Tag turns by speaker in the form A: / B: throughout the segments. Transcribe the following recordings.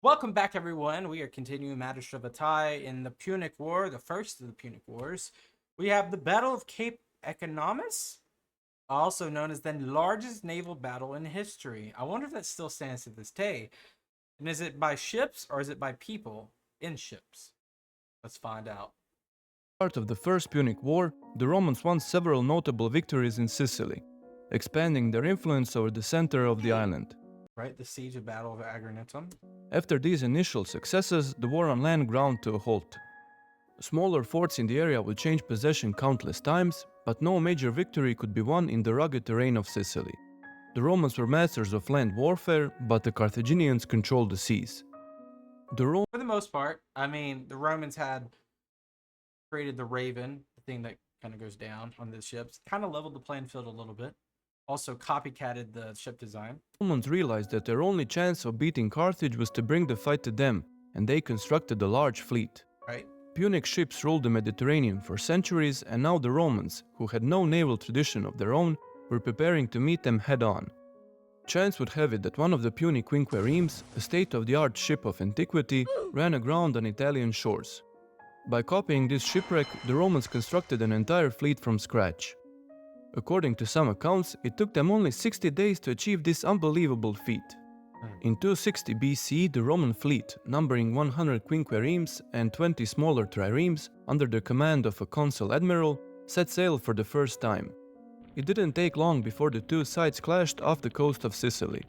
A: Welcome back, everyone. We are continuing Magistra Vitae in the Punic War, the first of the Punic Wars. We have the Battle of Cape Ecnomus, also known as the largest naval battle in history. I wonder if that still stands to this day. And is it by ships or is it by people in ships? Let's find out.
B: Part of the First Punic War, the Romans won several notable victories in Sicily, expanding their influence over the center of the island.
A: Right, the siege of Battle of Agrinetum.
B: After these initial successes, the war on land ground to a halt. Smaller forts in the area would change possession countless times, but no major victory could be won in the rugged terrain of Sicily. The Romans were masters of land warfare, but the Carthaginians controlled the seas.
A: For the most part, I mean, the Romans had created the Raven, the thing that kind of goes down on the ships, kind of leveled the playing field a little bit. Also copycatted the ship design.
B: Romans realized that their only chance of beating Carthage was to bring the fight to them, and they constructed a large fleet.
A: Right.
B: Punic ships ruled the Mediterranean for centuries, and now the Romans, who had no naval tradition of their own, were preparing to meet them head-on. Chance would have it that one of the Punic quinqueremes, a state-of-the-art ship of antiquity, ran aground on Italian shores. By copying this shipwreck, the Romans constructed an entire fleet from scratch. According to some accounts, it took them only 60 days to achieve this unbelievable feat. In 260 BC, the Roman fleet, numbering 100 quinqueremes and 20 smaller triremes, under the command of a consul admiral, set sail for the first time. It didn't take long before the two sides clashed off the coast of Sicily.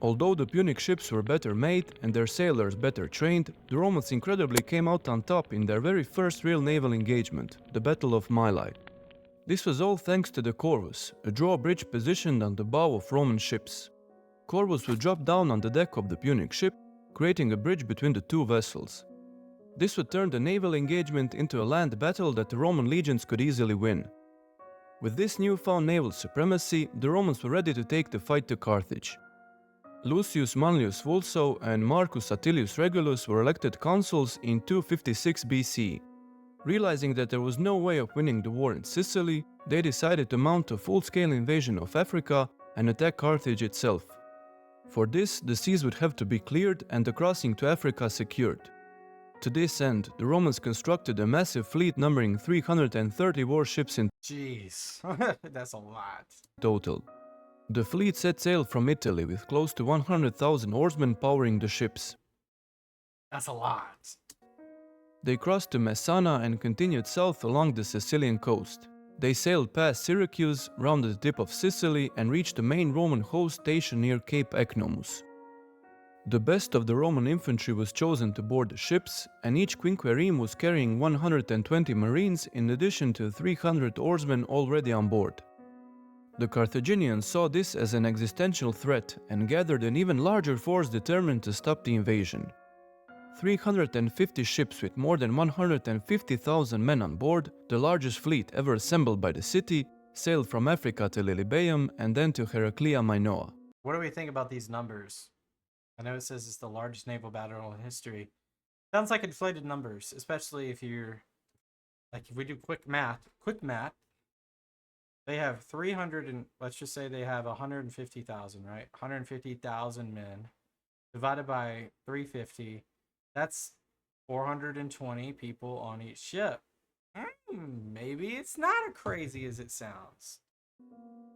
B: Although the Punic ships were better made and their sailors better trained, the Romans incredibly came out on top in their very first real naval engagement, the Battle of Mylae. This was all thanks to the corvus, a drawbridge positioned on the bow of Roman ships. Corvus would drop down on the deck of the Punic ship, creating a bridge between the two vessels. This would turn the naval engagement into a land battle that the Roman legions could easily win. With this newfound naval supremacy, the Romans were ready to take the fight to Carthage. Lucius Manlius Vulso and Marcus Atilius Regulus were elected consuls in 256 BC. Realizing that there was no way of winning the war in Sicily, they decided to mount a full-scale invasion of Africa and attack Carthage itself. For this, the seas would have to be cleared and the crossing to Africa secured. To this end, the Romans constructed a massive fleet numbering 330 warships in
A: Jeez, that's a lot.
B: total. The fleet set sail from Italy with close to 100,000 oarsmen powering the ships.
A: That's a lot.
B: They crossed to Messana and continued south along the Sicilian coast. They sailed past Syracuse, rounded the tip of Sicily, and reached the main Roman host station near Cape Ecnomus. The best of the Roman infantry was chosen to board the ships, and each quinquereme was carrying 120 marines in addition to 300 oarsmen already on board. The Carthaginians saw this as an existential threat and gathered an even larger force determined to stop the invasion. 350 ships with more than 150,000 men on board, the largest fleet ever assembled by the city, sailed from Africa to Lilybaeum and then to Heraclea Minoa.
A: What do we think about these numbers? I know it says it's the largest naval battle in history. Sounds like inflated numbers, especially if you're, like, if we do quick math, they have 300 and, let's just say they have 150,000, right? 150,000 men divided by 350. That's 420 people on each ship. Maybe it's not as crazy as it sounds.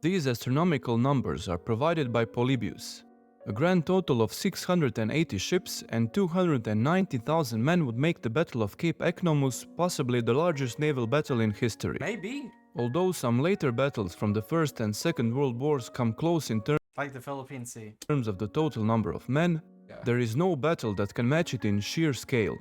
B: These astronomical numbers are provided by Polybius. A grand total of 680 ships and 290,000 men would make the Battle of Cape Ecnomus possibly the largest naval battle in history.
A: Maybe.
B: Although some later battles from the First and Second World Wars come close in
A: Like the Philippine Sea.
B: terms of the total number of men, there is no battle that can match it in sheer scale.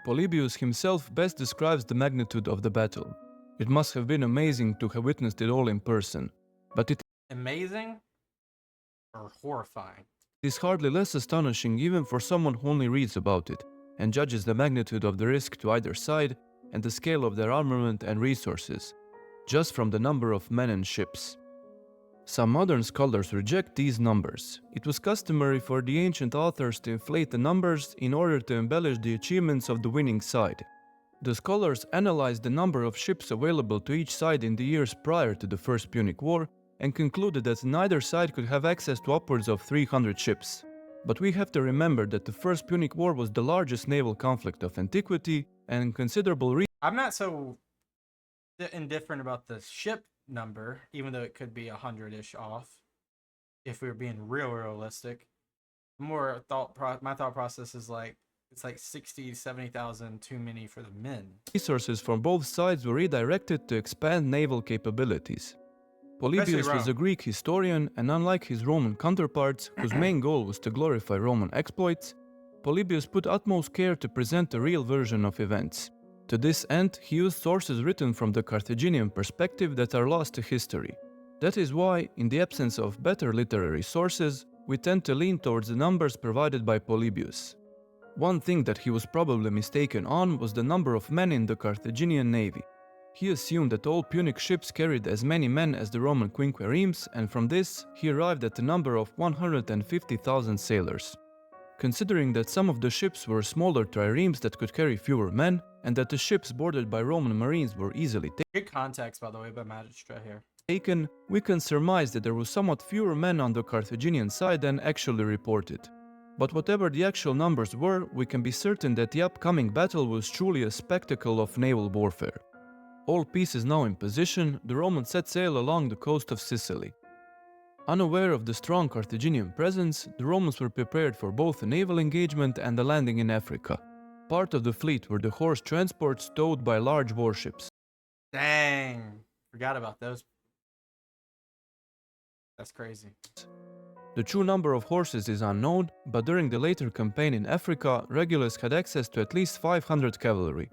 B: Polybius himself best describes the magnitude of the battle. It must have been amazing to have witnessed it all in person, but it
A: Amazing or horrifying?
B: is hardly less astonishing even for someone who only reads about it and judges the magnitude of the risk to either side and the scale of their armament and resources, just from the number of men and ships. Some modern scholars reject these numbers. It was customary for the ancient authors to inflate the numbers in order to embellish the achievements of the winning side. The scholars analyzed the number of ships available to each side in the years prior to the First Punic War and concluded that neither side could have access to upwards of 300 ships. But we have to remember that the First Punic War was the largest naval conflict of antiquity, and considerable
A: I'm not so indifferent about the ship number, even though it could be 100-ish off, if we were being realistic. My thought process is like, it's like 60, 70,000 too many for the men.
B: resources from both sides were redirected to expand naval capabilities. Polybius was a Greek historian, and unlike his Roman counterparts, whose main goal was to glorify Roman exploits, Polybius put utmost care to present a real version of events. To this end, he used sources written from the Carthaginian perspective that are lost to history. That is why, in the absence of better literary sources, we tend to lean towards the numbers provided by Polybius. One thing that he was probably mistaken on was the number of men in the Carthaginian navy. He assumed that all Punic ships carried as many men as the Roman quinqueremes, and from this, he arrived at the number of 150,000 sailors. Considering that some of the ships were smaller triremes that could carry fewer men, and that the ships boarded by Roman marines were easily
A: Good context, by the way, by Magistra here.
B: taken, we can surmise that there were somewhat fewer men on the Carthaginian side than actually reported. But whatever the actual numbers were, we can be certain that the upcoming battle was truly a spectacle of naval warfare. All pieces now in position, the Romans set sail along the coast of Sicily. Unaware of the strong Carthaginian presence, the Romans were prepared for both a naval engagement and a landing in Africa. Part of the fleet were the horse transports towed by large warships.
A: Dang, forgot about those. That's crazy.
B: The true number of horses is unknown, but during the later campaign in Africa, Regulus had access to at least 500 cavalry.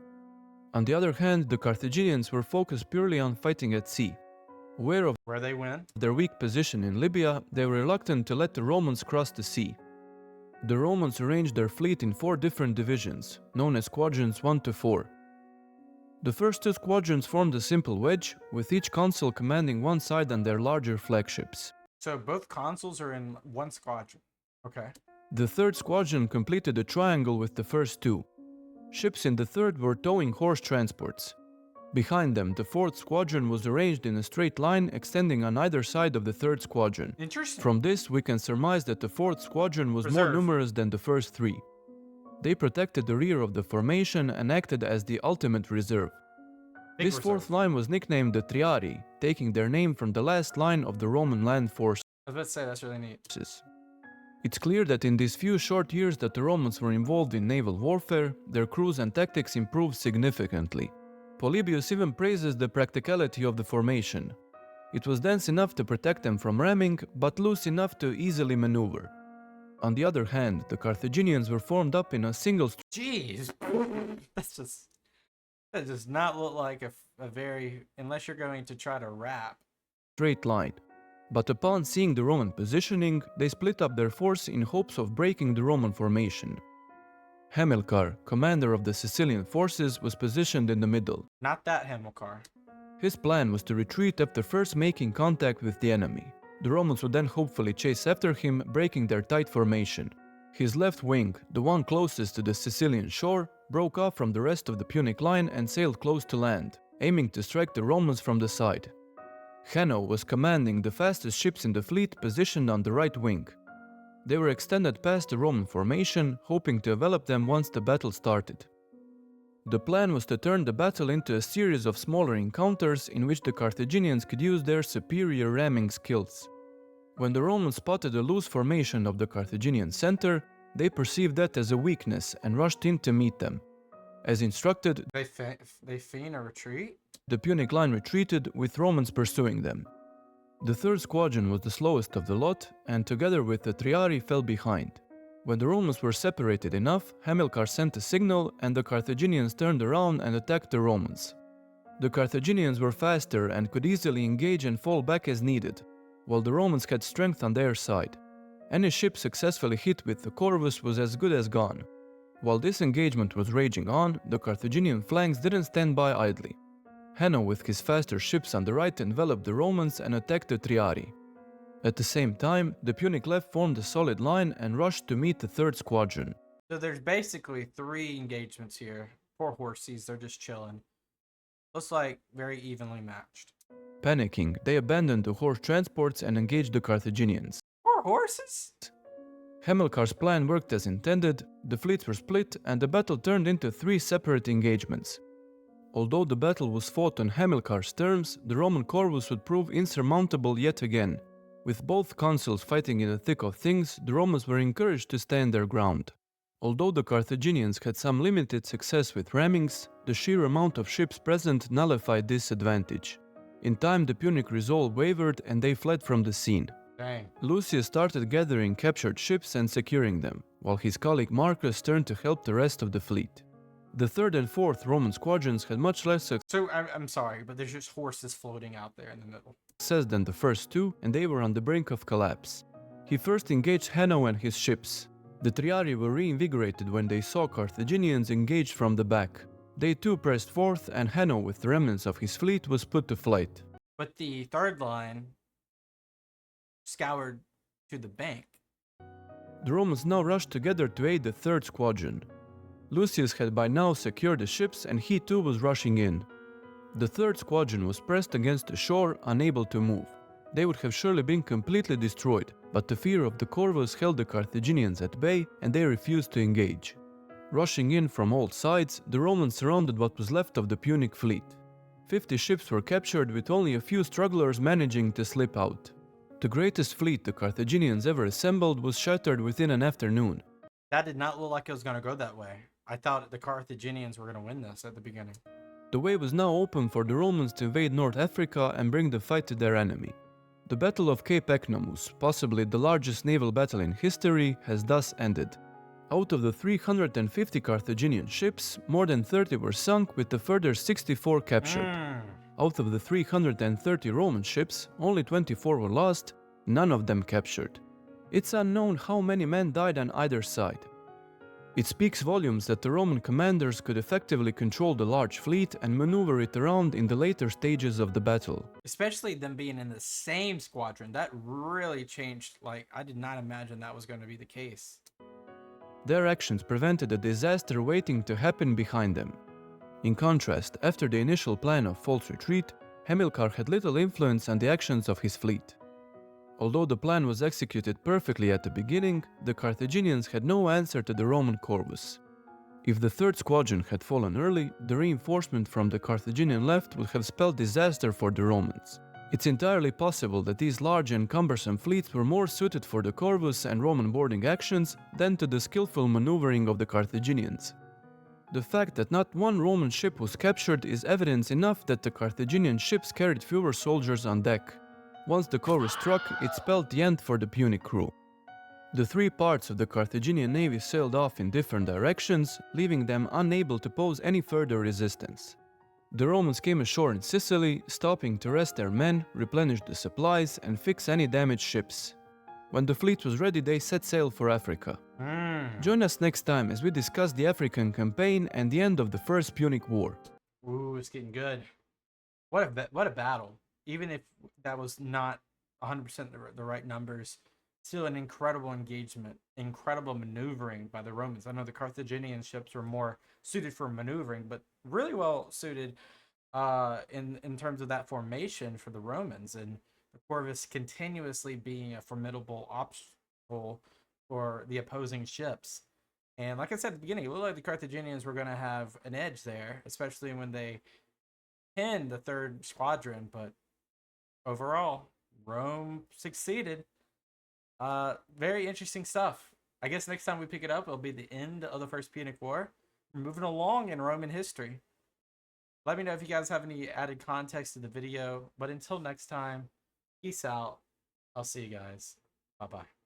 B: On the other hand, the Carthaginians were focused purely on fighting at sea. Aware of
A: Where they win?
B: their weak position in Libya, they were reluctant to let the Romans cross the sea. The Romans arranged their fleet in 4 different divisions, known as squadrons 1 to 4. The first 2 squadrons formed a simple wedge, with each consul commanding one side and their larger flagships.
A: So both consuls are in one squadron. Okay.
B: The third squadron completed a triangle with the first 2. Ships in the third were towing horse transports. Behind them, the fourth squadron was arranged in a straight line extending on either side of the third squadron.
A: Interesting.
B: From this, we can surmise that the fourth squadron was more numerous than the first 3. They protected the rear of the formation and acted as the ultimate reserve. This fourth line was nicknamed the Triarii, taking their name from the last line of the Roman land forces.
A: I was about to say, that's really neat.
B: It's clear that in these few short years that the Romans were involved in naval warfare, their crews and tactics improved significantly. Polybius even praises the practicality of the formation. It was dense enough to protect them from ramming, but loose enough to easily maneuver. On the other hand, the Carthaginians were formed up in a single
A: Jeez. That does not look like a very, unless you're going to try to wrap.
B: straight line. But upon seeing the Roman positioning, they split up their force in hopes of breaking the Roman formation. Hamilcar, commander of the Sicilian forces, was positioned in the middle.
A: Not that Hamilcar.
B: His plan was to retreat after first making contact with the enemy. The Romans would then hopefully chase after him, breaking their tight formation. His left wing, the one closest to the Sicilian shore, broke off from the rest of the Punic line and sailed close to land, aiming to strike the Romans from the side. Hanno was commanding the fastest ships in the fleet positioned on the right wing. They were extended past the Roman formation, hoping to envelop them once the battle started. The plan was to turn the battle into a series of smaller encounters in which the Carthaginians could use their superior ramming skills. When the Romans spotted a loose formation of the Carthaginian center, they perceived that as a weakness and rushed in to meet them. As instructed,
A: They feign a retreat?
B: the Punic line retreated, with Romans pursuing them. The third squadron was the slowest of the lot, and together with the Triarii fell behind. When the Romans were separated enough, Hamilcar sent a signal, and the Carthaginians turned around and attacked the Romans. The Carthaginians were faster and could easily engage and fall back as needed, while the Romans had strength on their side. Any ship successfully hit with the corvus was as good as gone. While this engagement was raging on, the Carthaginian flanks didn't stand by idly. Hanno with his faster ships on the right enveloped the Romans and attacked the Triarii. At the same time, the Punic left formed a solid line and rushed to meet the third squadron.
A: So there's basically 3 engagements here. Poor horsies, they're just chilling. Looks like very evenly matched.
B: Panicking, they abandoned the horse transports and engaged the Carthaginians.
A: Poor horses?
B: Hamilcar's plan worked as intended, the fleets were split, and the battle turned into 3 separate engagements. Although the battle was fought on Hamilcar's terms, the Roman corvus would prove insurmountable yet again. With both consuls fighting in the thick of things, the Romans were encouraged to stand their ground. Although the Carthaginians had some limited success with rammings, the sheer amount of ships present nullified this advantage. In time, the Punic resolve wavered and they fled from the scene.
A: Dang.
B: Lucius started gathering captured ships and securing them, while his colleague Marcus turned to help the rest of the fleet. The 3rd and 4th Roman squadrons had much less
A: So I'm sorry, but there's just horses floating out there in the middle.
B: success than the first 2, and they were on the brink of collapse. He first engaged Hanno and his ships. The Triari were reinvigorated when they saw Carthaginians engaged from the back. They too pressed forth, and Hanno, with the remnants of his fleet, was put to flight.
A: But the third line scoured to the bank.
B: The Romans now rushed together to aid the 3rd squadron. Lucius had by now secured the ships and he too was rushing in. The 3rd squadron was pressed against the shore, unable to move. They would have surely been completely destroyed, but the fear of the corvus held the Carthaginians at bay and they refused to engage. Rushing in from all sides, the Romans surrounded what was left of the Punic fleet. 50 ships were captured, with only a few strugglers managing to slip out. The greatest fleet the Carthaginians ever assembled was shattered within an afternoon.
A: That did not look like it was going to go that way. I thought the Carthaginians were going to win this at the beginning.
B: The way was now open for the Romans to invade North Africa and bring the fight to their enemy. The Battle of Cape Ecnomus, possibly the largest naval battle in history, has thus ended. Out of the 350 Carthaginian ships, more than 30 were sunk, with a further 64 captured. Out of the 330 Roman ships, only 24 were lost, none of them captured. It's unknown how many men died on either side. It speaks volumes that the Roman commanders could effectively control the large fleet and maneuver it around in the later stages of the battle.
A: Especially them being in the same squadron. That really changed. Like, I did not imagine that was going to be the case.
B: Their actions prevented a disaster waiting to happen behind them. In contrast, after the initial plan of false retreat, Hamilcar had little influence on the actions of his fleet. Although the plan was executed perfectly at the beginning, the Carthaginians had no answer to the Roman corvus. If the 3rd squadron had fallen early, the reinforcement from the Carthaginian left would have spelled disaster for the Romans. It's entirely possible that these large and cumbersome fleets were more suited for the corvus and Roman boarding actions than to the skillful maneuvering of the Carthaginians. The fact that not one Roman ship was captured is evidence enough that the Carthaginian ships carried fewer soldiers on deck. Once the chorus struck, it spelled the end for the Punic crew. The 3 parts of the Carthaginian navy sailed off in different directions, leaving them unable to pose any further resistance. The Romans came ashore in Sicily, stopping to rest their men, replenish the supplies, and fix any damaged ships. When the fleet was ready, they set sail for Africa. Join us next time as we discuss the African campaign and the end of the First Punic War.
A: Ooh, it's getting good. What a battle. Even if that was not 100% the right numbers, still an incredible engagement, incredible maneuvering by the Romans. I know the Carthaginian ships were more suited for maneuvering, but really well suited in terms of that formation for the Romans, and the corvus continuously being a formidable obstacle for the opposing ships. And like I said at the beginning, it looked like the Carthaginians were going to have an edge there, especially when they pinned the 3rd squadron, but overall, Rome succeeded. Very interesting stuff. I guess next time we pick it up, it'll be the end of the First Punic War. We're moving along in Roman history. Let me know if you guys have any added context to the video. But until next time, peace out. I'll see you guys. Bye-bye.